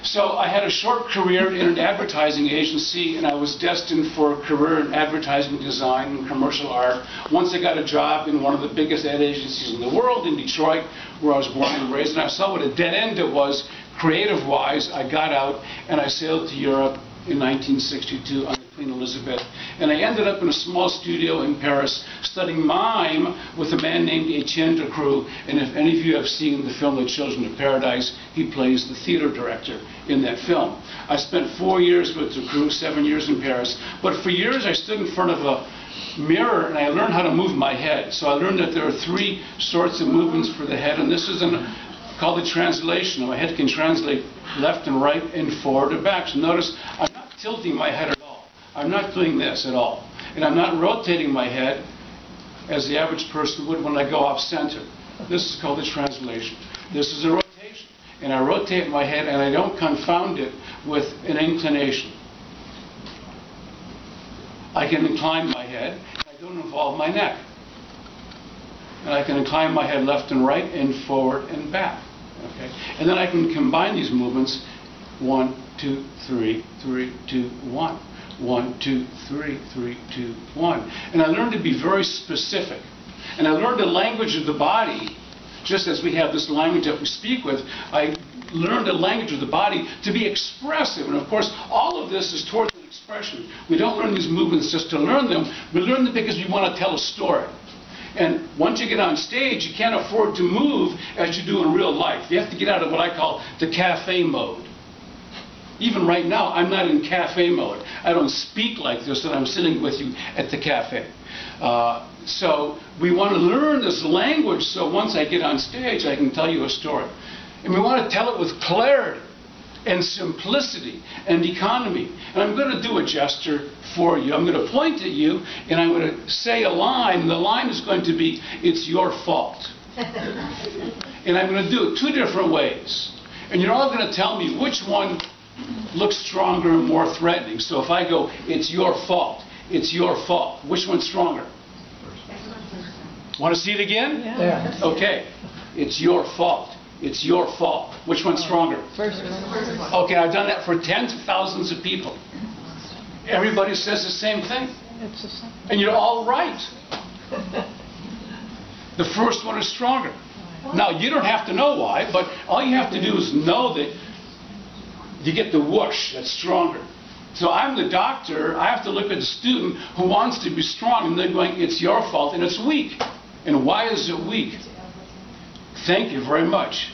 So I had a short career in an advertising agency, and I was destined for a career in advertising design and commercial art. Once I got a job in one of the biggest ad agencies in the world in Detroit, where I was born and raised, and I saw what a dead end it was creative-wise. I got out and I sailed to Europe in 1962 on the Queen Elizabeth, and I ended up in a small studio in Paris studying mime with a man named Etienne Decroux. And if any of you have seen the film The Children of Paradise, he plays the theater director in that film. I spent 4 years with Decroux, 7 years in Paris, but for years I stood in front of a mirror and I learned how to move my head. So I learned that there are 3 sorts of movements for the head, and this is called the translation. My head can translate left and right and forward and back. So notice I'm not tilting my head at all. I'm not doing this at all. And I'm not rotating my head as the average person would when I go off center. This is called the translation. This is a rotation. And I rotate my head and I don't confound it with an inclination. I can incline my head. I don't involve my neck. And I can incline my head left and right and forward and back. Okay? And then I can combine these movements. 1, 2, 3, 3, 2, 1. 1, 2, 3, 3, 2, 1. And I learned to be very specific. And I learned the language of the body, just as we have this language that we speak with. I learned the language of the body to be expressive. And of course, all of this is towards an expression. We don't learn these movements just to learn them. We learn them because we want to tell a story. And once you get on stage, you can't afford to move as you do in real life. You have to get out of what I call the cafe mode. Even right now, I'm not in cafe mode. I don't speak like this when I'm sitting with you at the cafe. So we want to learn this language so once I get on stage, I can tell you a story. And we want to tell it with clarity and simplicity and economy. And I'm going to do a gesture for you. I'm going to point at you and I'm going to say a line. And the line is going to be, "It's your fault." And I'm going to do it 2 different ways. And you're all going to tell me which one looks stronger and more threatening. So if I go, "It's your fault," "It's your fault," which one's stronger? Want to see it again? Yeah. Okay. "It's your fault. It's your fault." Which one's stronger? First one. Okay, I've done that for tens of thousands of people. Everybody says the same thing. It's the same. And you're all right. The first one is stronger. Now, you don't have to know why, but all you have to do is know that you get the whoosh that's stronger. So I'm the doctor. I have to look at the student who wants to be strong, and they're going, "It's your fault," and it's weak. And why is it weak? Thank you very much.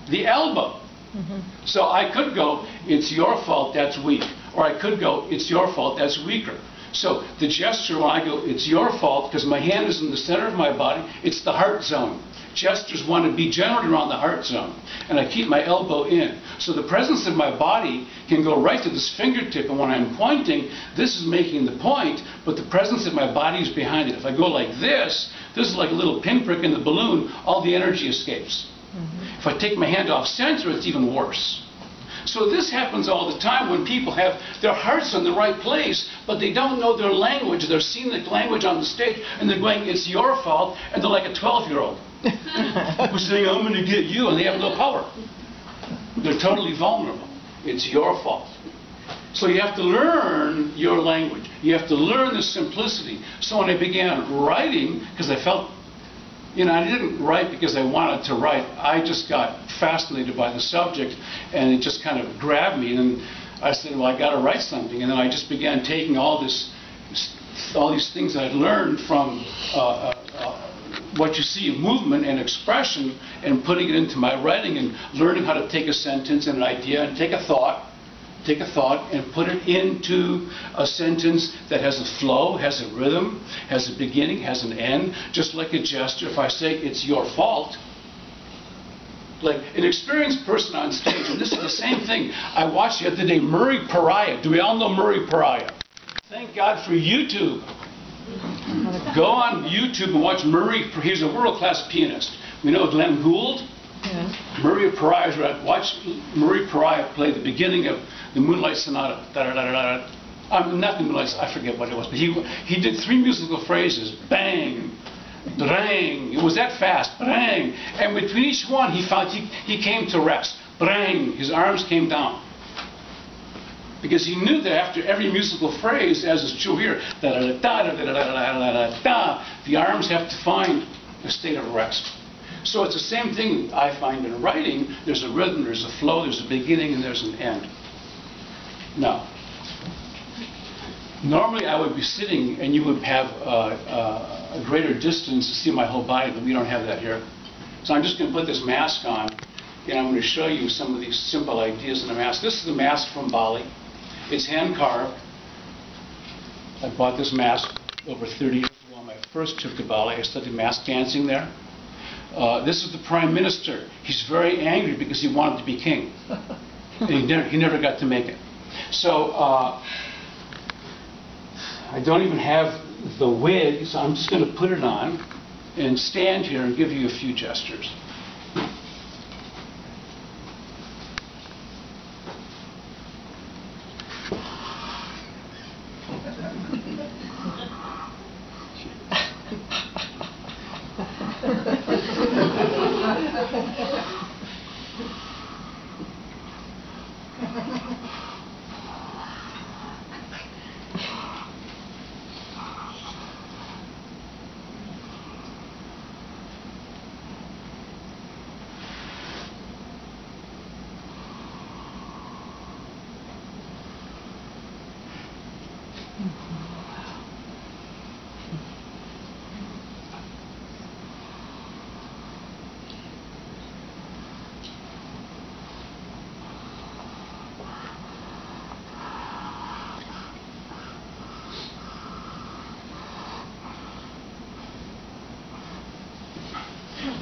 The elbow. So I could go, "It's your fault," that's weak. Or I could go, "It's your fault," that's weaker. So the gesture when I go, "It's your fault," because my hand is in the center of my body, it's the heart zone. Gestures want to be generally around the heart zone. And I keep my elbow in. So the presence of my body can go right to this fingertip, and when I'm pointing, this is making the point, but the presence of my body is behind it. If I go like this is like a little pinprick in the balloon, all the energy escapes. If I take my hand off center, it's even worse. So this happens all the time when people have their hearts in the right place, but they don't know their language. They're seeing the language on the stage, and they're going, "It's your fault," and they're like a 12-year-old. Who's saying, "I'm going to get you," and they have no power. They're totally vulnerable. It's your fault. So you have to learn your language. You have to learn the simplicity. So when I began writing, because I felt, I didn't write because I wanted to write. I just got fascinated by the subject, and it just kind of grabbed me. And I said, "Well, I got to write something." And then I just began taking all these things I'd learned from what you see, movement and expression, and putting it into my writing and learning how to take a sentence and an idea and take a thought and put it into a sentence that has a flow, has a rhythm, has a beginning, has an end, just like a gesture. If I say, "It's your fault," like an experienced person on stage, and this is the same thing. I watched the other day Murray Pariah. Do we all know Murray Pariah? Thank God for YouTube. Go on YouTube and watch Murray. He's a world-class pianist. We know Glenn Gould. Yeah. Murray Pariah. Watch Murray Pariah play the beginning of the Moonlight Sonata. Not the Moonlight. I forget what it was, but he did 3 musical phrases: bang, drang. It was that fast, drang. And between each one, he found he came to rest. Bang! His arms came down. Because he knew that after every musical phrase, as is true here, da-da-da-da-da-da-da-da-da, the arms have to find a state of rest. So it's the same thing I find in writing. There's a rhythm, there's a flow, there's a beginning, and there's an end. Now, normally I would be sitting and you would have a greater distance to see my whole body, but we don't have that here. So I'm just going to put this mask on, and I'm going to show you some of these simple ideas in the mask. This is the mask from Bali. It's hand carved. I bought this mask over 30 years ago on my first trip to Bali. I studied mask dancing there. This is the Prime Minister. He's very angry because he wanted to be king. And he never got to make it. So I don't even have the wig, so I'm just going to put it on and stand here and give you a few gestures.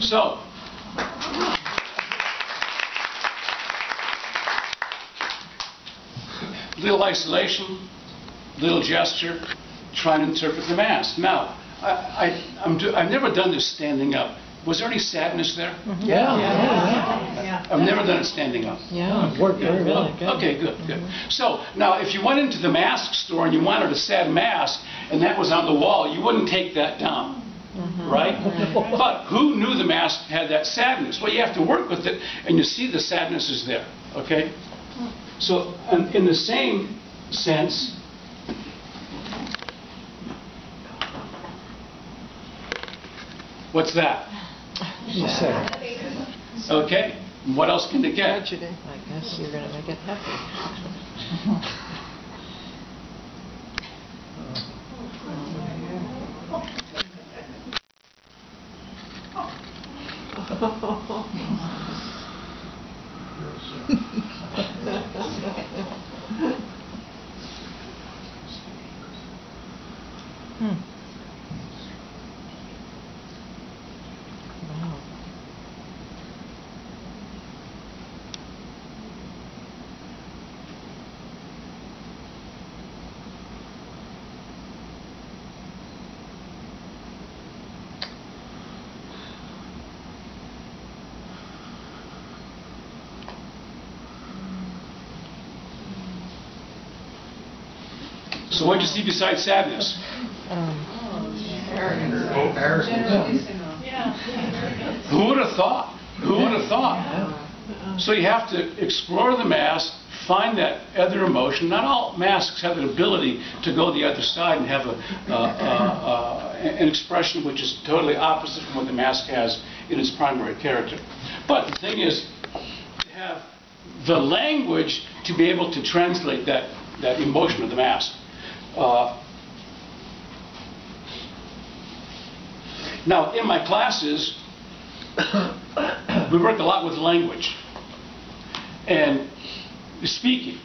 So, little isolation, little gesture, trying to interpret the mask. Now, I've never done this standing up. Was there any sadness there? Yeah. I've never done it standing up. Yeah, worked very well. Okay, good. So, now, if you went into the mask store and you wanted a sad mask, and that was on the wall, you wouldn't take that down. Right? But who knew the mask had that sadness? Well, you have to work with it, and you see the sadness is there. Okay? So, in the same sense, what's that? Okay. What else can it get? I guess you're going to make it happy. Wow. So what did you see besides sadness? Who would have thought? Who would have thought? So you have to explore the mask, find that other emotion. Not all masks have the ability to go the other side and have an expression which is totally opposite from what the mask has in its primary character. But the thing is to have the language to be able to translate that emotion of the mask. Now, in my classes, we work a lot with language and speaking.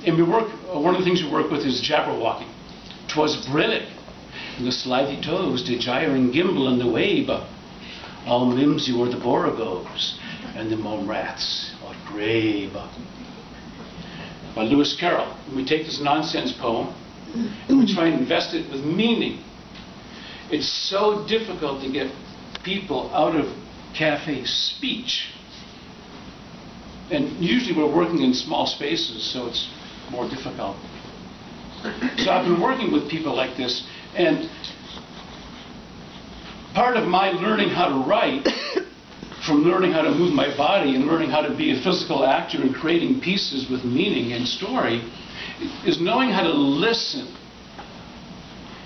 And we work, one of the things we work with is Jabberwocky. 'Twas brillig, and the slithy toes did gyre and gimble in the wabe. All mimsy were the boragos, and the mome raths or grave. By Lewis Carroll. We take this nonsense poem and we try and invest it with meaning. It's so difficult to get people out of cafe speech. And usually we're working in small spaces, so it's more difficult. So I've been working with people like this, and part of my learning how to write from learning how to move my body and learning how to be a physical actor and creating pieces with meaning and story, is knowing how to listen.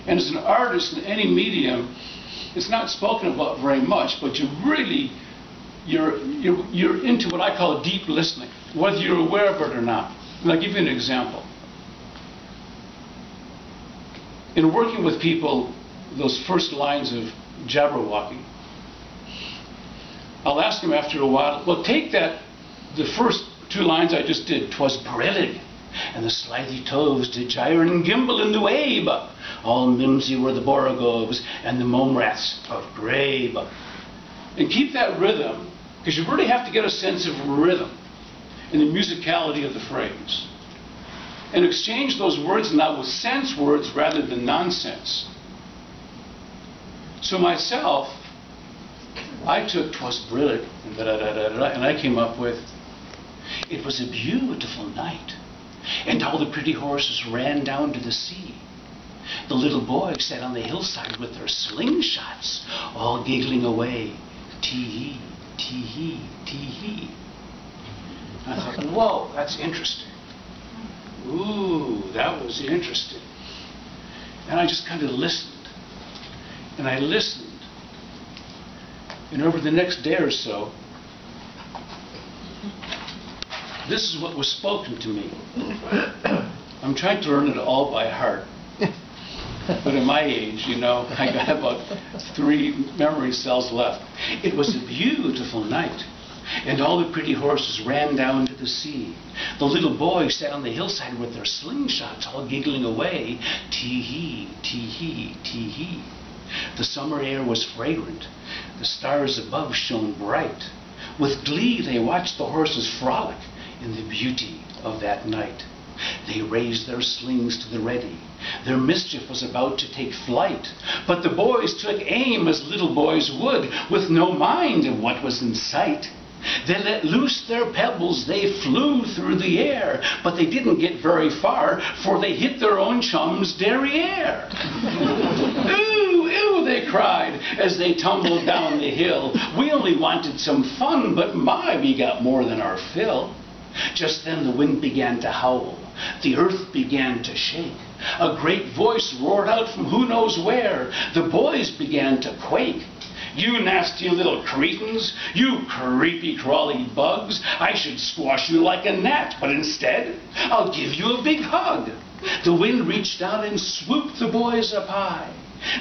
And as an artist in any medium, it's not spoken about very much, but you're into what I call deep listening, whether you're aware of it or not. And I'll give you an example. In working with people, those first lines of Jabberwocky, I'll ask them after a while, well, take that, the first two lines I just did, "'Twas brillig, and the slithy toves did gyre and gimble in the wabe. All mimsy were the borogoves, and the momraths of grabe." And keep that rhythm, because you really have to get a sense of rhythm in the musicality of the phrase. And exchange those words now with sense words rather than nonsense. So myself, I took "'Twas brillig," and and I came up with, "It was a beautiful night, and all the pretty horses ran down to the sea. The little boys sat on the hillside with their slingshots, all giggling away, tee-hee, tee-hee, tee-hee." I thought, whoa, that's interesting. Ooh, that was interesting. And I just kind of listened. And I listened. And over the next day or so, this is what was spoken to me. I'm trying to learn it all by heart. But at my age, I got about 3 memory cells left. "It was a beautiful night, and all the pretty horses ran down to the sea. The little boys sat on the hillside with their slingshots all giggling away, tee-hee, tee-hee, tee-hee. The summer air was fragrant, the stars above shone bright. With glee they watched the horses frolic in the beauty of that night. They raised their slings to the ready. Their mischief was about to take flight. But the boys took aim as little boys would, with no mind of what was in sight. They let loose their pebbles, they flew through the air, but they didn't get very far, for they hit their own chum's derriere. Ooh, ew, they cried as they tumbled down the hill. We only wanted some fun, but my, we got more than our fill. Just then the wind began to howl. The earth began to shake. A great voice roared out from who knows where. The boys began to quake. You nasty little cretins, you creepy crawly bugs, I should squash you like a gnat, but instead, I'll give you a big hug. The wind reached out and swooped the boys up high.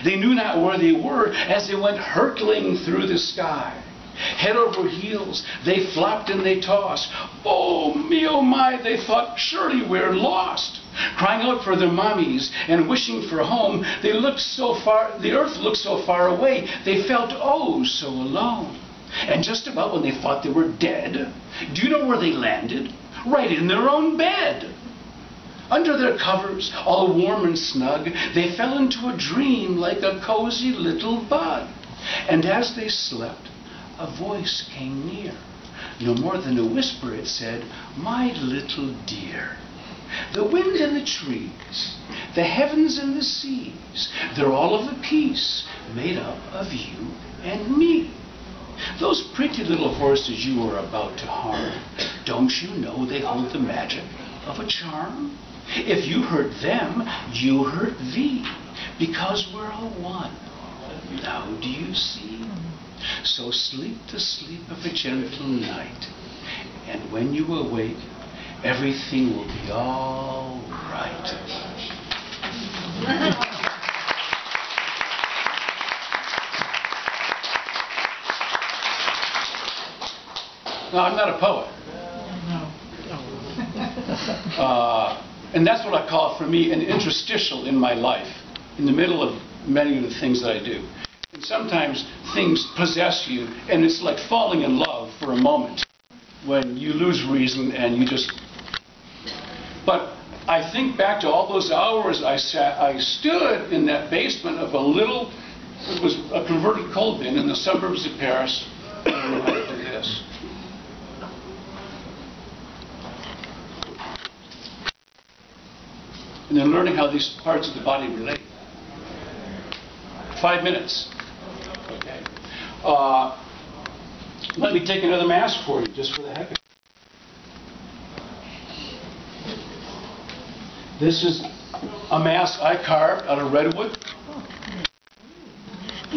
They knew not where they were as they went hurtling through the sky. Head over heels, they flopped and they tossed. Oh, me, oh my, they thought, surely we're lost. Crying out for their mommies and wishing for home, they looked so far, the earth looked so far away, they felt oh so alone. And just about when they thought they were dead, do you know where they landed? Right in their own bed. Under their covers, all warm and snug, they fell into a dream like a cozy little bug. And as they slept, a voice came near. No more than a whisper, it said, "My little dear." The wind and the trees, the heavens and the seas, they're all of a piece made up of you and me. Those pretty little horses you are about to harm, don't you know they hold the magic of a charm? If you hurt them, you hurt thee, because we're all one. Now do you see? So sleep the sleep of a gentle night, and when you awake, everything will be all right. No, I'm not a poet. And that's what I call, for me, an interstitial in my life, in the middle of many of the things that I do. And sometimes things possess you, and it's like falling in love for a moment, when you lose reason and you just... But I think back to all those hours I stood in that basement of a little, it was a converted coal bin in the suburbs of Paris. I don't know how to do this. And then learning how these parts of the body relate. 5 minutes. Okay. Let me take another mask for you, just for the heck of it. This is a mask I carved out of redwood.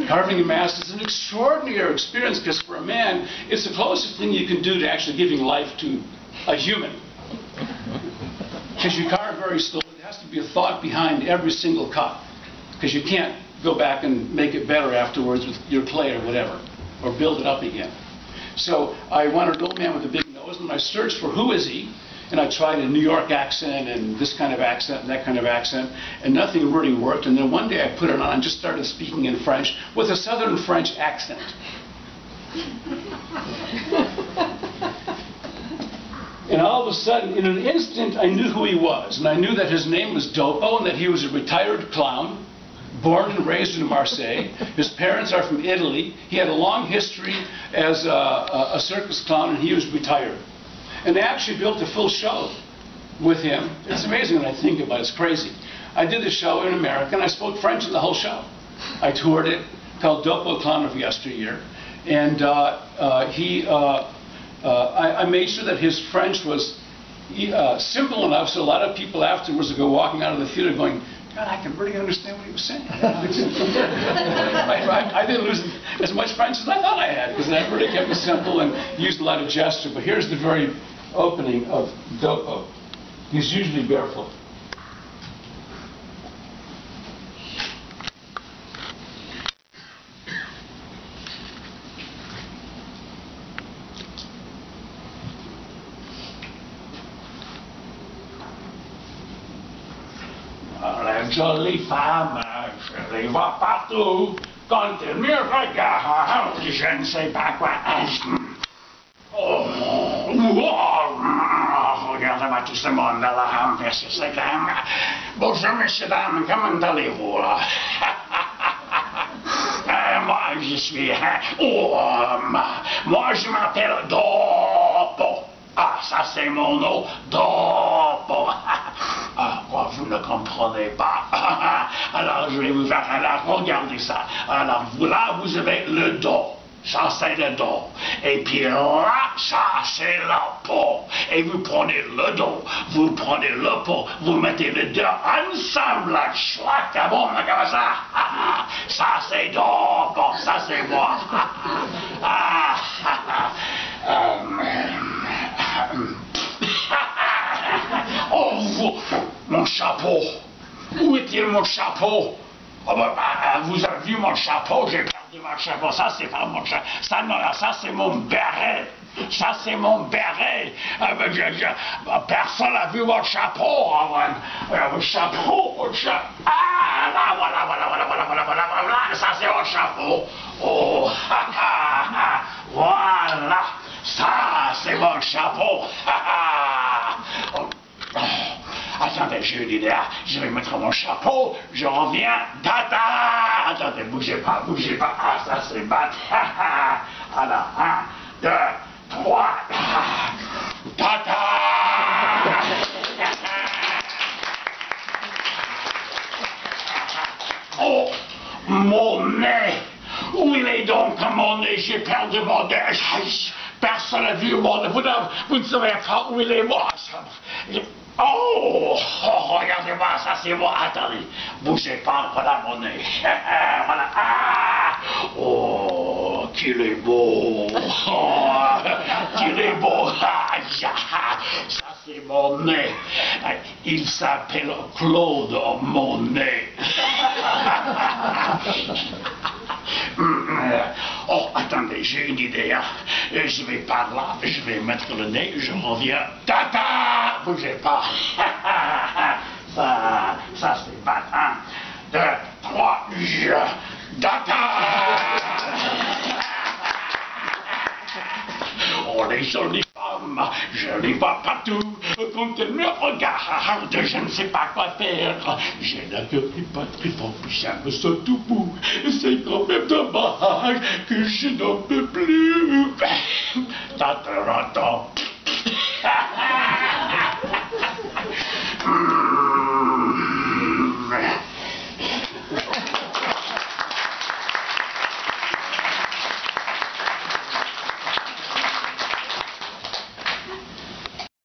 Carving a mask is an extraordinary experience because for a man, it's the closest thing you can do to actually giving life to a human. Because you carve very slowly, there has to be a thought behind every single cut. Because you can't go back and make it better afterwards with your clay or whatever, or build it up again. So I wanted an old man with a big nose, and I searched for who is he, and I tried a New York accent and this kind of accent and that kind of accent, and nothing really worked. And then one day I put it on and just started speaking in French with a southern French accent. And all of a sudden, in an instant, I knew who he was. And I knew that his name was Dopo and that he was a retired clown, born and raised in Marseille. His parents are from Italy. He had a long history as a circus clown, and he was retired. And they actually built a full show with him. It's amazing when I think about it. It's crazy. I did the show in America, and I spoke French in the whole show. I toured it, called Dopo Clown of Yesteryear. And I made sure that his French was simple enough so a lot of people afterwards would go walking out of the theater going, God, I can really understand what he was saying. I didn't lose as much French as I thought I had because I really kept it simple and used a lot of gesture. But here's the very opening of Dopo. He's usually barefoot. Les jolies femmes, je les vois partout. Quand elles me regardent, je ne sais pas quoi. Oh, regardez-moi tout ce monde là, merci c'est quand même. Bonjour messieurs, dames, comment allez-vous là? Moi je suis... moi je m'appelle Dopo. Ah, ça c'est mon nom, Dopo. Ah, quoi, vous ne comprenez pas. Alors, je vais vous faire, alors, regardez ça. Alors, vous là, vous avez le Do. Ça, c'est le Do. Et puis là, ça, c'est la peau. Et vous prenez le Do, vous prenez le peau, vous mettez les deux ensemble, là, schlac, bon, comme ça. Ça, c'est Dopo. Ça, c'est moi. Oh, mon chapeau. Où est-il mon chapeau? Oh, vous avez vu mon chapeau? J'ai perdu mon chapeau. Ça, c'est pas mon chapeau. Ça, c'est mon béret. Ça, c'est mon béret. Personne n'a vu mon chapeau. Mon chapeau, mon chapeau. Ah, là, voilà. Ça, c'est mon chapeau. Oh, voilà. Ça, c'est mon chapeau. Attendez, j'ai une idée. Je vais mettre mon chapeau. Je reviens. Tata. Attendez, bougez pas. Ah, ça, c'est bat. Alors, 1, 2, 3. Tata. Oh, mon nez. Où il est donc mon nez? J'ai perdu mon nez. Personne n'a vu mon nez. Vous ne savez pas où il est, moi. Oh, regardez-moi, ça c'est moi. Attendez, bougez pas, voilà mon nez. Voilà. Ah, oh, qu'il est beau. Oh, qu'il est beau. Ça c'est mon nez. Il s'appelle Claude Monet. Oh, attendez, j'ai une idée. Je vais par là, je vais mettre le nez, je reviens. Tata! Bougez pas. Ça c'est pas. 1, 2, 3, Tata! Oh, les jolies femmes, je les vois partout. Quand elles me regardent, je ne sais pas quoi faire. J'ai la gueule qui bat très fort, j'aime ça tout bout. C'est quand même dommage que je n'en peux plus. Tata,